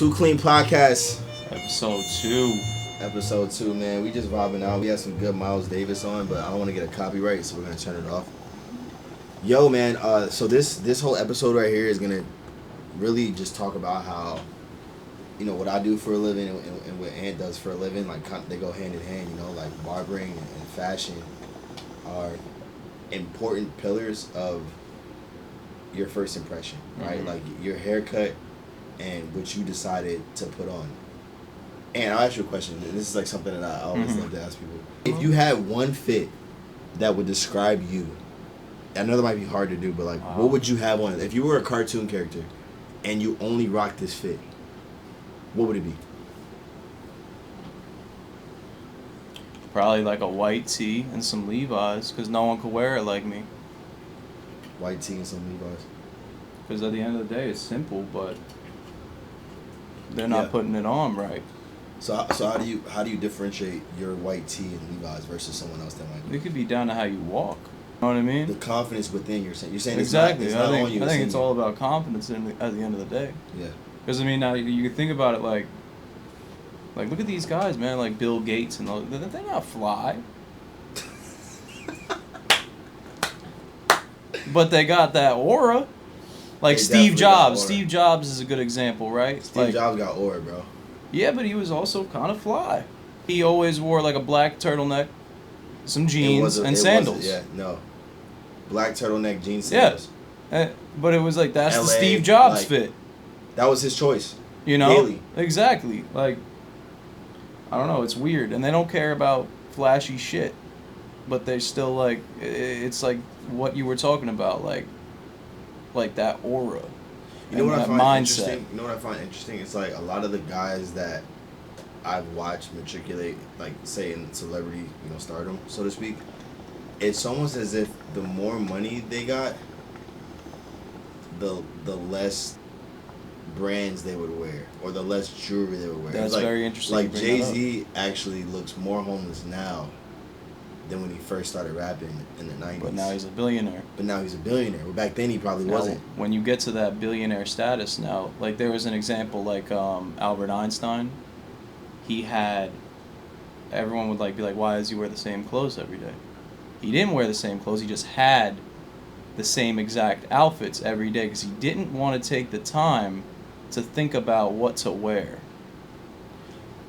Too Clean Podcast. Episode 2, man. We just vibing out. We had some good Miles Davis on, but I don't want to get a copyright, so we're going to turn it off. Yo, man, so this whole episode right here is going to really just talk about how, you know, what I do for a living and what Ant does for a living, like, they go hand in hand, you know, like barbering and fashion are important pillars of your first impression, right? Mm-hmm. Like, your haircut and what you decided to put on. And I'll ask you a question. This is like something that I always love to ask people. If you had one fit that would describe you, I know that might be hard to do, but like, what would you have on? If you were a cartoon character and you only rocked this fit, what would it be? Probably like a white tee and some Levi's, because no one could wear it like me. White tee and some Levi's. Because at the end of the day, it's simple, but they're not putting it on right. So how do you differentiate your white tee and Levi's versus someone else that might be? It could be down to how you walk. You know what I mean? The confidence within you're saying exactly. It's not on you. I think it's all about confidence at the end of the day. Yeah. Because I mean, now you can think about it like look at these guys, man, like Bill Gates and all. They're not fly. But they got that aura. Like Steve Jobs. Steve Jobs is a good example, right? Steve Jobs got aura, bro. Yeah, but he was also kind of fly. He always wore like a black turtleneck, some jeans, and sandals. Black turtleneck, jeans, sandals. Yeah. But it was like, that's LA, the Steve Jobs fit. That was his choice. You know? Daily. Exactly. Like, I don't know, it's weird. And they don't care about flashy shit. But they still like, it's like what you were talking about, like that aura. You know what I find interesting? You know what I find interesting? It's like a lot of the guys that I've watched matriculate, like say in celebrity, you know, stardom, so to speak. It's almost as if the more money they got, the less brands they would wear, or the less jewelry they would wear. That's like, very interesting. Like Jay-Z actually looks more homeless now than when he first started rapping in the 90s. But now he's a billionaire. Well, back then he probably wasn't. When you get to that billionaire status now, like there was an example like Albert Einstein. He had, everyone would like be like, why does he wear the same clothes every day? He didn't wear the same clothes. He just had the same exact outfits every day because he didn't want to take the time to think about what to wear.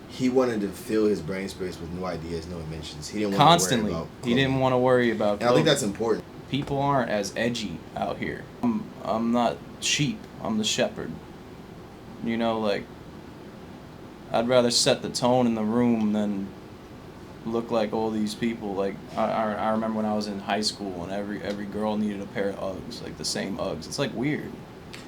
He wanted to fill his brain space with new ideas, new inventions. He didn't Constantly. Want to worry about he didn't want to worry about clothing. And I think that's important. People aren't as edgy out here. I'm not sheep. I'm the shepherd. You know, like, I'd rather set the tone in the room than look like all these people. Like, I remember when I was in high school and every girl needed a pair of Uggs, like the same Uggs. It's like weird.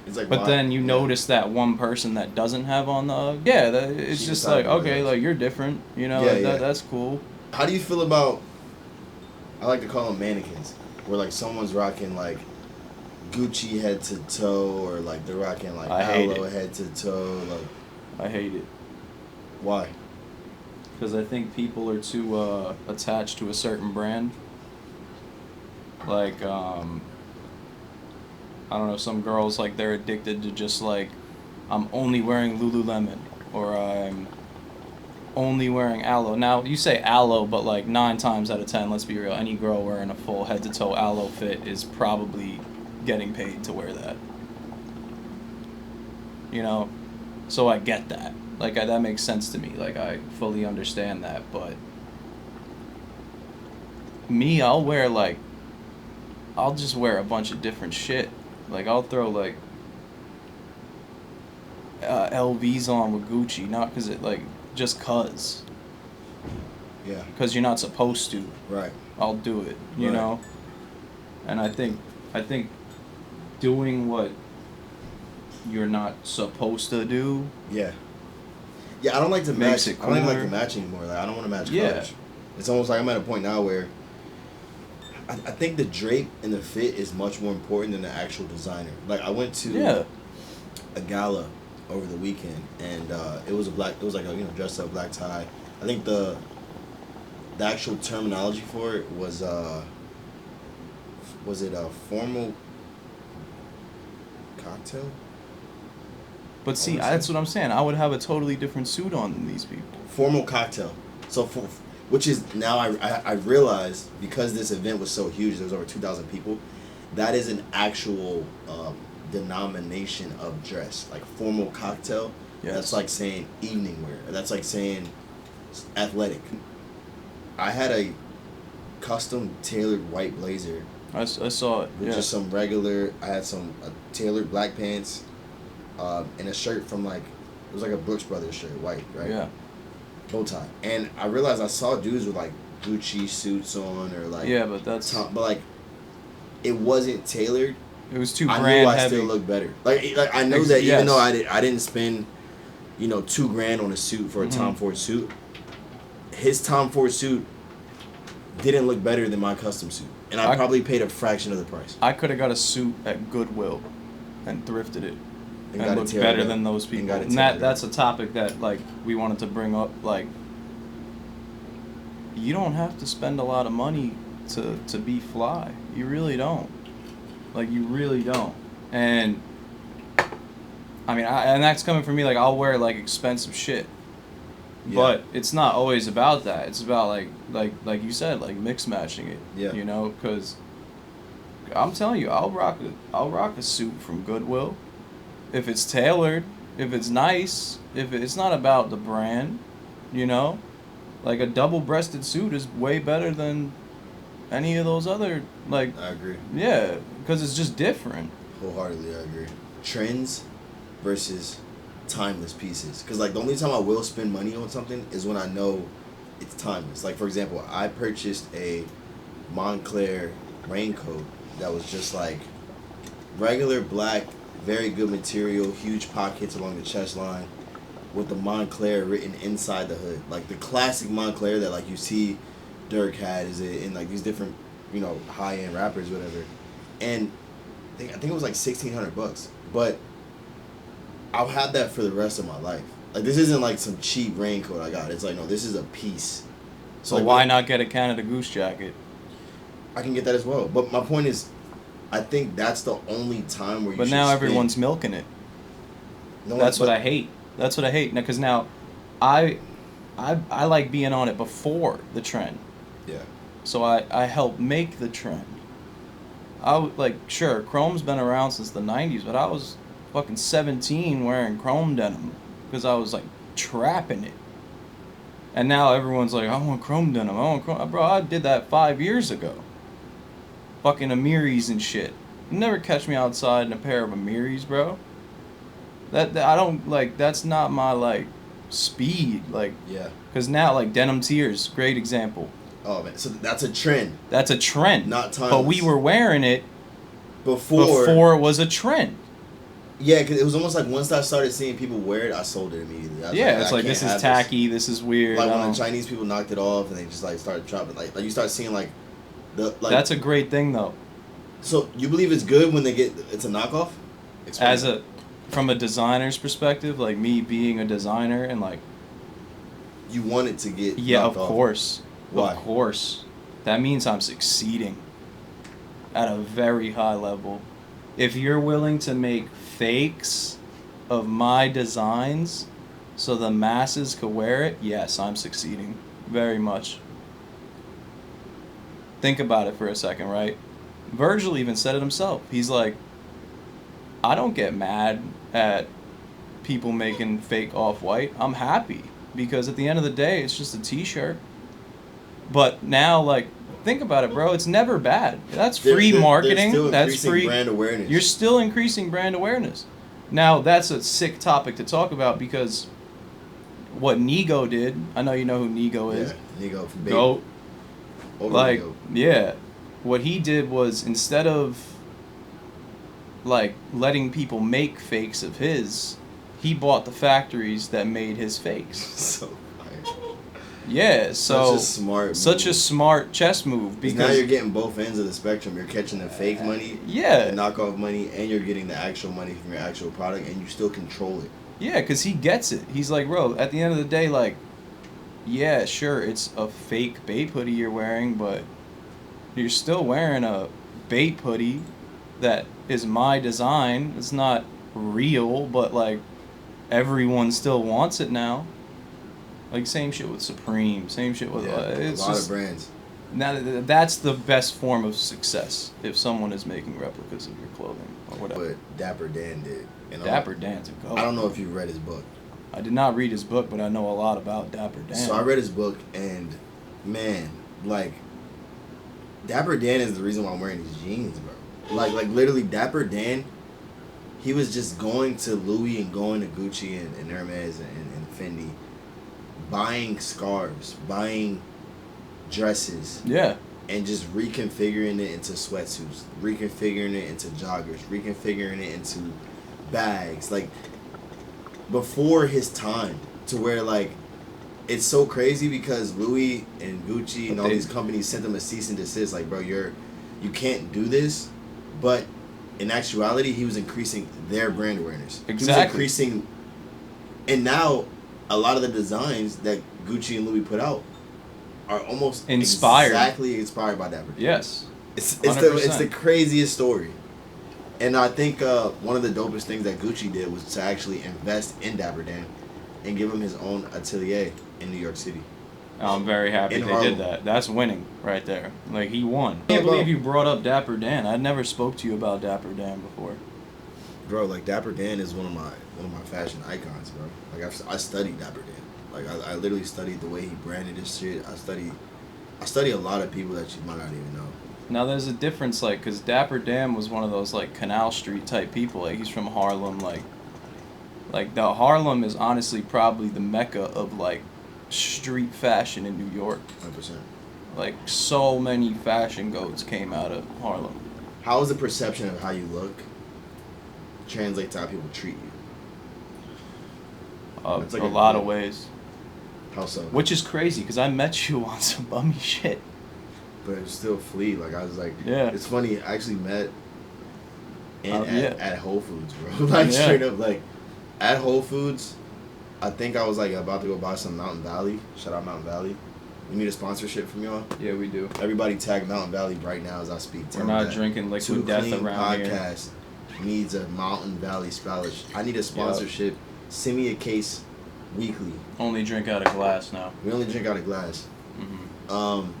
It's like, but then you notice that one person that doesn't have on the Ugg. Yeah, it's just like, okay, like you're different. You know, that's cool. How do you feel about, I like to call them mannequins, where like someone's rocking like Gucci head to toe, or like they're rocking like Aloe head to toe. Like, I hate it. Why? Because I think people are too attached to a certain brand. Like, I don't know, some girls, like, they're addicted to just, like, I'm only wearing Lululemon, or I'm only wearing Aloe. Now, you say Aloe, but, like, 9 times out of 10, let's be real, any girl wearing a full head-to-toe Aloe fit is probably getting paid to wear that. You know? So I get that. Like, that makes sense to me. Like, I fully understand that, but me, I'll just wear a bunch of different shit. Like, I'll throw, like, LVs on with Gucci, not because it, like, just cuz. Yeah. Because you're not supposed to. Right. I'll do it, you know? And I think doing what you're not supposed to do. Yeah. Yeah, I don't like to match. It I don't even like to match anymore. Like, I don't want to match colors. It's almost like I'm at a point now where I think the drape and the fit is much more important than the actual designer. Like, I went to a gala over the weekend, and it was like a dressed up black tie. I think the actual terminology for it was it a formal cocktail? But see, Honestly. that's what I'm saying. I would have a totally different suit on than these people. Formal cocktail. So, which is now I realized, because this event was so huge, there was over 2,000 people, that is an actual denomination of dress. Like formal cocktail, Yes. that's like saying evening wear. That's like saying athletic. I had a custom tailored white blazer I saw it. with Yeah. just some regular. I had some tailored black pants, and a shirt from like, it was like a Brooks Brothers shirt, white, right? Yeah. Bow tie. And I realized I saw dudes with like Gucci suits on, or like Yeah, but that's but like it wasn't tailored. it was too I brand knew I heavy. still looked better. Like I know that Yes. even though I didn't spend, $2,000 on a suit for a Tom Ford suit, his Tom Ford suit didn't look better than my custom suit, and I probably paid a fraction of the price. I could have got a suit at Goodwill and thrifted it And and got it looked tailored better up. than those And people. got it And tailored that's up. a topic that like we wanted to bring up. Like, you don't have to spend a lot of money to be fly. You really don't. Like, you really don't. And I mean, and that's coming from me. Like, I'll wear like expensive shit. Yeah. But it's not always about that. It's about like you said, like mix matching it. Yeah. Because I'm telling you, I'll rock a suit from Goodwill, if it's tailored, if it's nice, if it's not about the brand, like a double-breasted suit is way better than any of those other I agree. Yeah, because it's just different. Wholeheartedly, I agree. Trends versus timeless pieces. Because, like, the only time I will spend money on something is when I know it's timeless. Like, for example, I purchased a Montclair raincoat that was just, like, regular black, very good material, huge pockets along the chest line, with the Montclair written inside the hood. Like, the classic Montclair that, like, you see Dirk had is in, like, these different, high-end rappers, whatever. And I think it was, like, $1,600. But I'll have that for the rest of my life. Like, this isn't like some cheap raincoat I got. It's like, no, this is a piece. So like, why not get a Canada Goose jacket? I can get that as well. But my point is, I think that's the only time where you But should now spend. everyone's milking it. No, That's what but- I hate. That's what I hate. Now, because now, I like being on it before the trend. Yeah. So I help make the trend. Sure, chrome's been around since the 90s, but I was fucking 17 wearing chrome denim because I was like trapping it. And now everyone's like, I want chrome denim. I want chrome. Bro, I did that 5 years ago. Fucking Amiris and shit. You never catch me outside in a pair of Amiris, bro. That I don't like. That's not my like speed. Like, Yeah. because now like denim tears, great example. Oh, man. So that's a trend. That's a trend. Not timeless. But we were wearing it Before it was a trend. Yeah, because it was almost like once I started seeing people wear it, I sold it immediately. I was Yeah, it's I like, can't this is have tacky, this is weird. Like I when the don't- Chinese people knocked it off and they just like started dropping, like you start seeing like That's a great thing though. So you believe it's good when it's a knockoff? Explain. From a designer's perspective, like me being a designer and like, You want it to get yeah, knocked of off. course. Why? Of course. That means I'm succeeding at a very high level. If you're willing to make fakes of my designs so the masses could wear it, yes, I'm succeeding very much. Think about it for a second, right? Virgil even said it himself. He's like, I don't get mad at people making fake off-white. I'm happy because at the end of the day, it's just a t-shirt. But now, like, think about it, bro. It's never bad. That's free marketing. They're still That's increasing free brand awareness. You're still increasing brand awareness. Now, that's a sick topic to talk about because what Nego did, I know you know who Nego is. Yeah, Nego from Goat. Over Like, Nego. yeah. What he did was, instead of like letting people make fakes of his, he bought the factories that made his fakes. So fire. Yeah, so Such a smart move. chess move Because because now you're getting both ends of the spectrum. You're catching the fake money, yeah, the knockoff money, and you're getting the actual money from your actual product, and you still control it. yeah, because he gets it. He's like, bro, at the end of the day, like, yeah, sure, it's a fake Bape hoodie you're wearing, but you're still wearing a Bape hoodie that is my design. It's not real, but like, everyone still wants it now. Like, same shit with Supreme, same shit with... it's a lot just, of brands. Now, that's the best form of success, if someone is making replicas of your clothing or whatever. What Dapper Dan did. Dapper Dan's a goat. I don't know if you read his book. I did not read his book, but I know a lot about Dapper Dan. So I read his book, and man, like, Dapper Dan is the reason why I'm wearing these jeans, bro. Like literally, Dapper Dan, he was just going to Louis and going to Gucci and Hermes and Fendi, buying scarves, buying dresses. Yeah. And just reconfiguring it into sweatsuits, reconfiguring it into joggers, reconfiguring it into bags. Like, before his time, to where, like, it's so crazy because Louis and Gucci and all these companies sent them a cease and desist. Like, bro, you can't do this. But in actuality, he was increasing their brand awareness. Exactly. He was increasing, and now a lot of the designs that Gucci and Louis put out are almost exactly inspired by Dapper Dan. Yes. It's the craziest story. And I think one of the dopest things that Gucci did was to actually invest in Dapper Dan and give him his own atelier in New York City. I'm very happy they did that. That's winning right there. Like, he won. I can't believe you brought up Dapper Dan. I never spoke to you about Dapper Dan before. Bro, like, Dapper Dan is one of my fashion icons, bro. Like, I studied Dapper Dan. Like, I literally studied the way he branded his shit. I study a lot of people that you might not even know. Now, there's a difference, like, because Dapper Dan was one of those, like, Canal Street type people. Like, he's from Harlem. Like the Harlem is honestly probably the mecca of, like, street fashion in New York. 100%. Like, so many fashion goats came out of Harlem. How is the perception of how you look translate to how people treat you? Like a lot of ways. How so? Which is crazy, because I met you on some bummy shit. But it was still flea. Like, I was like, yeah. It's funny, I actually met at Whole Foods, bro. Like, straight up, like, at Whole Foods, I think I was, like, about to go buy some Mountain Valley. Shout out Mountain Valley. We need a sponsorship from y'all. Yeah, we do. Everybody tag Mountain Valley right now as I speak. We're not drinking liquid death around here. Podcast needs a Mountain Valley scholarship. I need a sponsorship. Yep. Send me a case weekly. Only drink out of glass now. We only drink out of glass. Mm-hmm.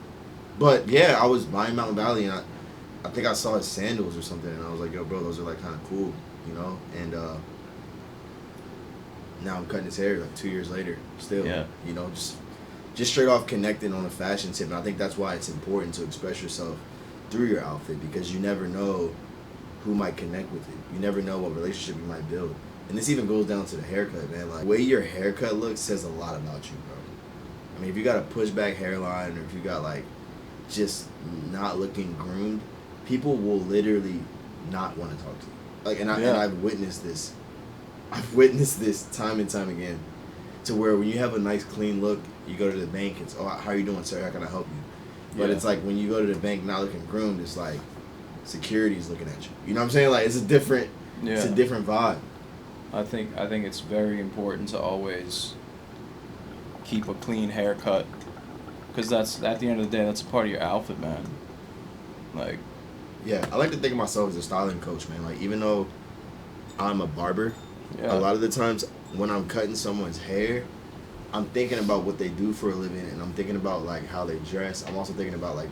But yeah, I was buying Mountain Valley, and I think I saw his sandals or something, and I was like, yo, bro, those are, like, kind of cool, you know? And now I'm cutting his hair, like, 2 years later, still, you know, just straight off connecting on a fashion tip. And I think that's why it's important to express yourself through your outfit, because you never know who might connect with it. You never know what relationship you might build. And this even goes down to the haircut, man. Like, the way your haircut looks says a lot about you, bro. I mean, if you got a pushback hairline, or if you got, like, just not looking groomed, people will literally not want to talk to you. Like, and I've witnessed this. I've witnessed this time and time again, to where when you have a nice clean look, you go to the bank, it's, oh, how are you doing, sir? How can I help you? But it's like when you go to the bank not looking groomed, it's like security's looking at you. You know what I'm saying? Like, it's a different vibe. I think it's very important to always keep a clean haircut, because that's, at the end of the day, that's a part of your outfit, man. Like, yeah, I like to think of myself as a styling coach, man. Like, even though I'm a barber, a lot of the times when I'm cutting someone's hair, I'm thinking about what they do for a living, and I'm thinking about, like, how they dress. I'm also thinking about, like,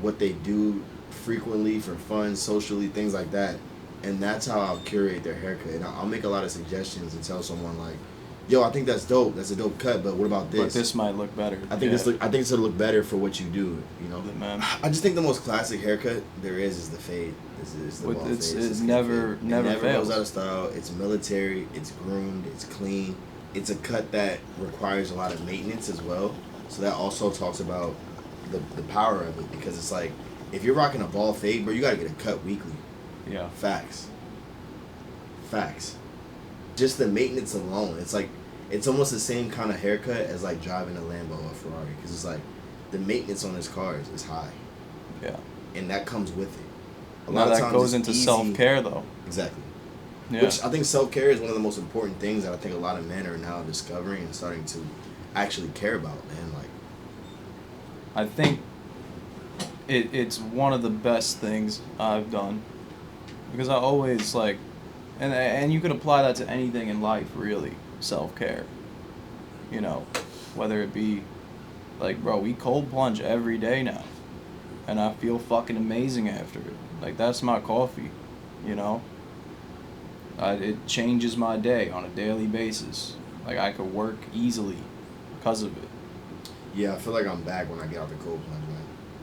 what they do frequently for fun, socially, things like that. And that's how I'll curate their haircut. And I'll make a lot of suggestions and tell someone, like, yo, I think that's dope. That's a dope cut, but what about this? But this might look better. I think I think it's gonna look better for what you do. You know, I just think the most classic haircut there is the fade. Is the ball fade. It never fails. Goes out of style. It's military. It's groomed. It's clean. It's a cut that requires a lot of maintenance as well. So that also talks about the power of it, because it's like, if you're rocking a ball fade, bro, you gotta get a cut weekly. Yeah. Facts. Just the maintenance alone, it's like, it's almost the same kind of haircut as, like, driving a Lambo or a Ferrari, because it's like the maintenance on his cars is high. Yeah. And that comes with it. A lot of times goes into self-care, though. Exactly. Yeah. Which I think self-care is one of the most important things that I think a lot of men are now discovering and starting to actually care about, man. Like, I think it's one of the best things I've done, because I always, like, And you could apply that to anything in life, really. Self-care. You know, whether it be, like, bro, we cold plunge every day now. And I feel fucking amazing after it. Like, that's my coffee, you know? It changes my day on a daily basis. Like, I could work easily because of it. Yeah, I feel like I'm back when I get out the cold plunge, man.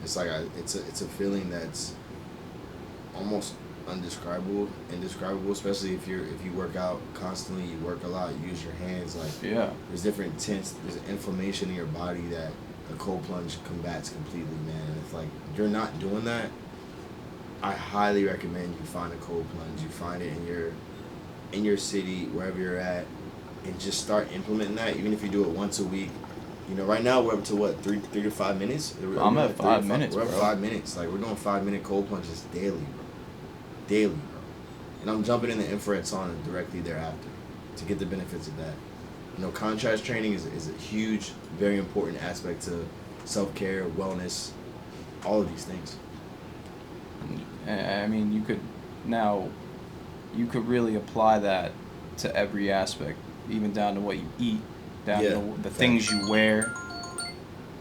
It's like it's a feeling that's almost indescribable, especially if you work out constantly, you work a lot, you use your hands, like Yeah. there's different tints, there's inflammation in your body that a cold plunge combats completely, man. And if like you're not doing that, I highly recommend you find a cold plunge. You find it in your city, wherever you're at, and just start implementing that. Even if you do it once a week. You know, right now we're up to what, 3 to 5 minutes? I'm at 5 minutes, We're bro. at 5 minutes. Like, we're doing 5-minute cold plunges daily, bro. Daily, bro. And I'm jumping in the infrared sauna directly thereafter to get the benefits of that. You know, contrast training is a huge, very important aspect to self-care, wellness, all of these things. I mean, you could really apply that to every aspect, even down to what you eat, down to the things you wear.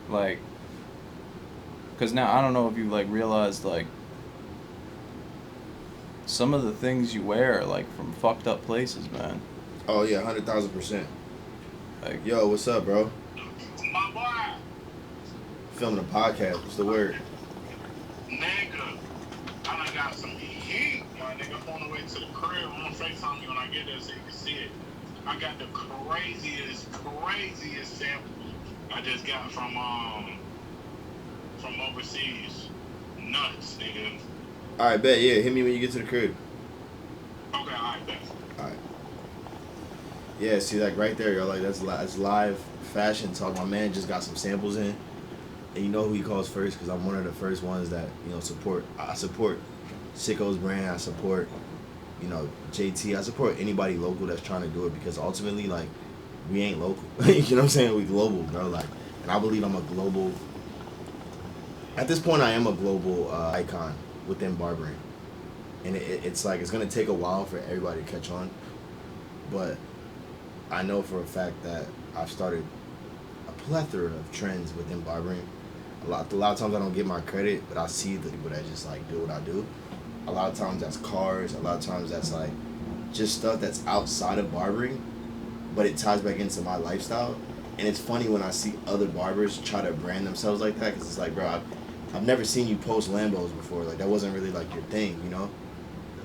Like, because now I don't know if you like realized, like, some of the things you wear are like from fucked up places, man. Oh yeah, 100,000%. Like, yo, what's up, bro? My boy. Filming a podcast. What's the word? Nigga, I done got some heat, my nigga. I'm on the way to the crib. I'm gonna FaceTime you when I get there so you can see it. I got the craziest sample I just got from overseas. Nuts, nigga. Alright, bet, yeah. Hit me when you get to the crib. Okay, alright, bet. Alright. Yeah, see, like right there, yo, like that's live fashion talk. My man just got some samples in, and you know who he calls first, because I'm one of the first ones that, you know, support. I support Sicko's brand. I support, you know, JT. I support anybody local that's trying to do it, because ultimately, like, we ain't local. You know what I'm saying? We global, bro. Like, and I believe I'm a global. At this point, I am a global icon within barbering, and it's like it's gonna take a while for everybody to catch on, but I know for a fact that I've started a plethora of trends within barbering. A lot of times I don't get my credit, but I see the people that just like do what I do. A lot of times that's cars. A lot of times that's like just stuff that's outside of barbering, but it ties back into my lifestyle. And it's funny when I see other barbers try to brand themselves like that, because it's like, bro, I've never seen you post Lambos before. Like, that wasn't really like your thing, you know?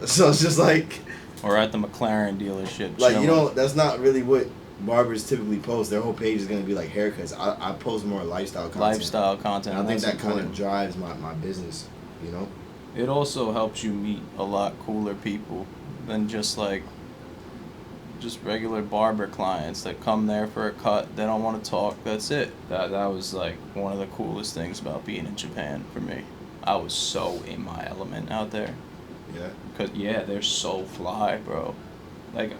So it's just like, or at the McLaren dealership. like, chilling. you know, that's not really what barbers typically post. Their whole page is going to be like haircuts. I post more lifestyle content. Lifestyle content. And I think that's that kind of important. drives my business, you know? It also helps you meet a lot cooler people than just regular barber clients that come there for a cut. They don't want to talk. That's it. That was like one of the coolest things about being in Japan for me. I was so in my element out there. Yeah. Cause they're so fly, bro. Like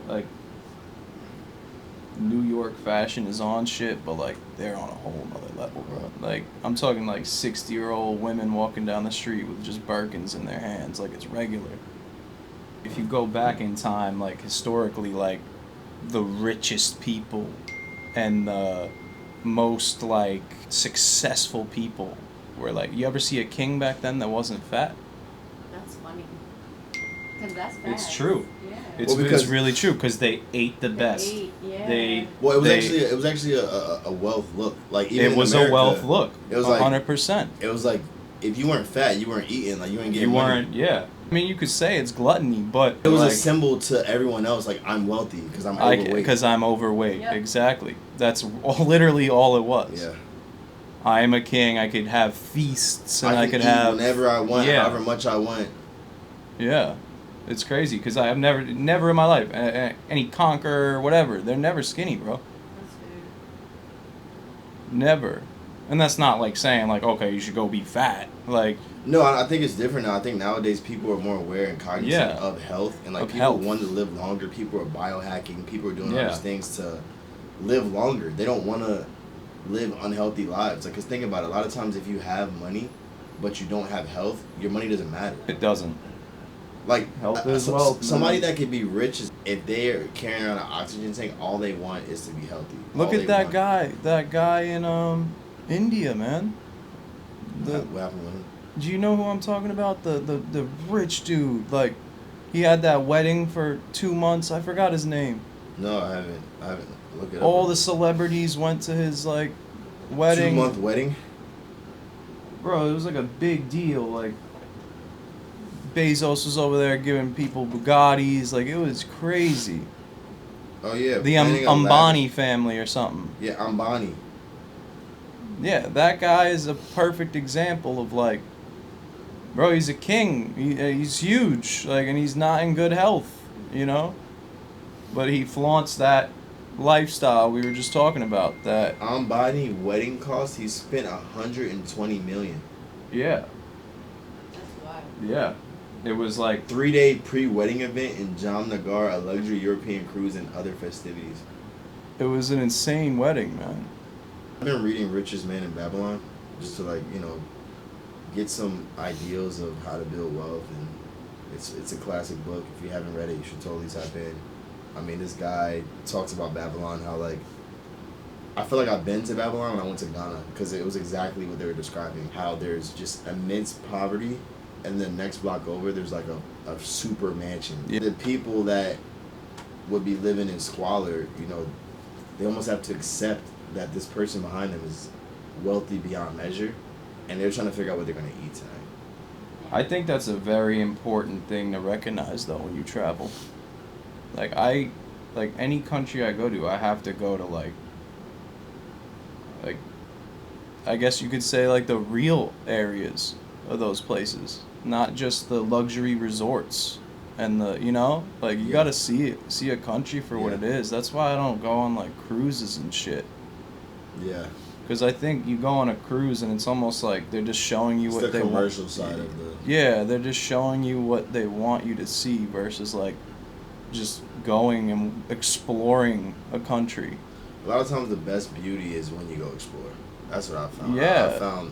New York fashion is on shit, but like they're on a whole nother level, bro. Like, I'm talking like 60-year-old women walking down the street with just Birkins in their hands, like it's regular. If you go back in time, like historically, like the richest people and the most like successful people were like, you ever see a king back then that wasn't fat? That's funny. Because that's fast. It's true. Yeah. It's really true, because they ate the best. Well, it was actually a wealth look. Like, even it was in America, a wealth look. It was 100%. It was like, if you weren't fat, you weren't eating. Like, you ain't getting You money. weren't, yeah. I mean, you could say it's gluttony, but It was like, a symbol to everyone else. Like, I'm wealthy because I'm overweight. Because I'm overweight. Yep. Exactly. That's literally all it was. Yeah. I am a king. I could have feasts, and I could eat have whenever I want, however much I want. Yeah, it's crazy, because I have never in my life any conqueror or whatever. They're never skinny, bro. That's Never. And that's not like saying like, okay, you should go be fat. Like, No, I think it's different now. I think nowadays people are more aware and cognizant of health, and like Of people health. want to live longer. People are biohacking. People are doing all Yeah. these things to live longer. They don't want to live unhealthy lives. Like, 'cause think about it. A lot of times, if you have money, but you don't have health, your money doesn't matter. it doesn't. Like Health is wealth, somebody man. that could be rich is if they're carrying around an oxygen tank, all they want is to be healthy. Look All at they that want. guy in India, man. What happened with him? Do you know who I'm talking about? The rich dude. Like, he had that wedding for 2 months. I forgot his name. No, I haven't. Look it up. All the celebrities went to his like wedding. 2-month wedding. Bro, it was like a big deal. Like, Bezos was over there giving people Bugattis. Like, it was crazy. Oh yeah. The planning a Ambani family or something. Yeah, Ambani. Yeah, that guy is a perfect example of like, bro, he's a king. He's huge. Like, and he's not in good health, you know? But he flaunts that lifestyle we were just talking about. That, Ambani wedding cost. He spent $120 million. yeah, That's wild. yeah. It was like 3-day pre-wedding event in Jamnagar, a luxury European cruise, and other festivities. it was an insane wedding, man. I've been reading Richest Man in Babylon just to get some ideals of how to build wealth, and it's a classic book. If you haven't read it, you should totally tap in. I mean, this guy talks about Babylon, how I feel like I've been to Babylon when I went to Ghana because it was exactly what they were describing. How there's just immense poverty, and the next block over there's like a super mansion. Yeah. The people that would be living in squalor, they almost have to accept that this person behind them is wealthy beyond measure, and they're trying to figure out what they're going to eat tonight. I think that's a very important thing to recognize, though, when you travel. Like, any country I go to, I have to go to, like, I guess you could say, like, the real areas of those places. Not just the luxury resorts. And you Yeah. gotta see a country for what Yeah. it is. That's why I don't go on, like, cruises and shit. Yeah, Because I think you go on a cruise and it's almost like they're just showing you it's what the they want. commercial side of the. Yeah, they're just showing you what they want you to see versus like just going and exploring a country. A lot of times, the best beauty is when you go explore. That's what I found. Yeah. I found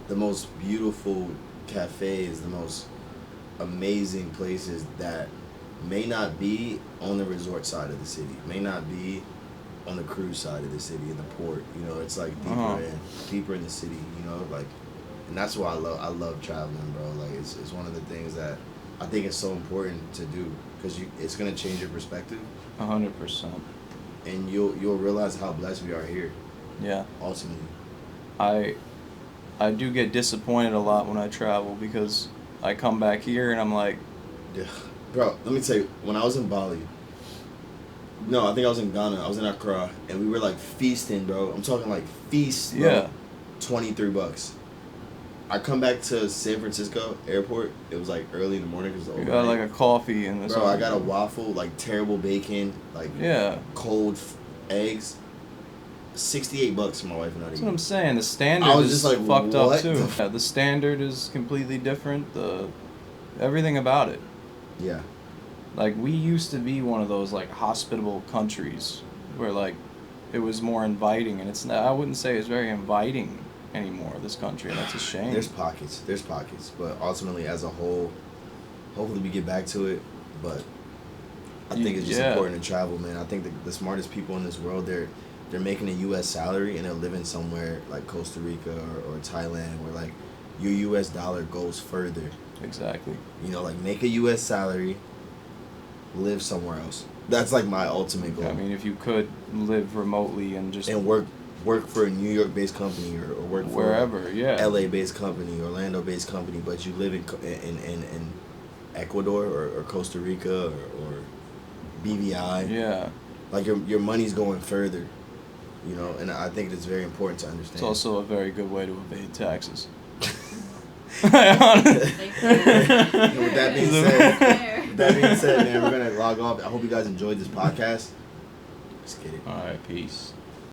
the most beautiful cafes, the most amazing places that may not be on the resort side of the city, may not be on the cruise side of the city, in the port. It's like deeper in the city. And that's why I love traveling, bro. Like it's one of the things that I think is so important to do because it's gonna change your perspective, 100%. and you'll realize how blessed we are here. Yeah. Ultimately. I do get disappointed a lot when I travel because I come back here and I'm like, Yeah. Bro, let me tell you, when I was in Bali, no, I think I was in Ghana, I was in Accra, and we were like feasting, bro. I'm talking like feast, bro. yeah, $23. I come back to San Francisco airport, it was like early in the morning because you got like a coffee and this. Bro, I got a waffle, like terrible bacon, like Yeah. cold eggs. $68 for my wife and I to That's eat. what I'm saying. The standard I was is just like, fucked up what too. the Yeah, the standard is completely different. Everything about it. Yeah. Like, we used to be one of those like hospitable countries where like it was more inviting, and I wouldn't say it's very inviting anymore. This country, and that's a shame. There's pockets, but ultimately, as a whole, hopefully we get back to it. But I think it's just Yeah. important to travel, man. I think the smartest people in this world, they're making a U.S. salary and they're living somewhere like Costa Rica or Thailand, where like your U.S. dollar goes further. Exactly. Like make a U.S. salary, live somewhere else. That's like my ultimate goal. I mean, if you could live remotely and just And work for a New York-based company or work for wherever, yeah. LA-based company, Orlando-based company, but you live in Ecuador or Costa Rica or BVI. Yeah. Like your money's going further, and I think it's very important to understand. It's also a very good way to evade taxes. With that being said, man, we're gonna log off. I hope you guys enjoyed this podcast. Let's get it. All right, peace.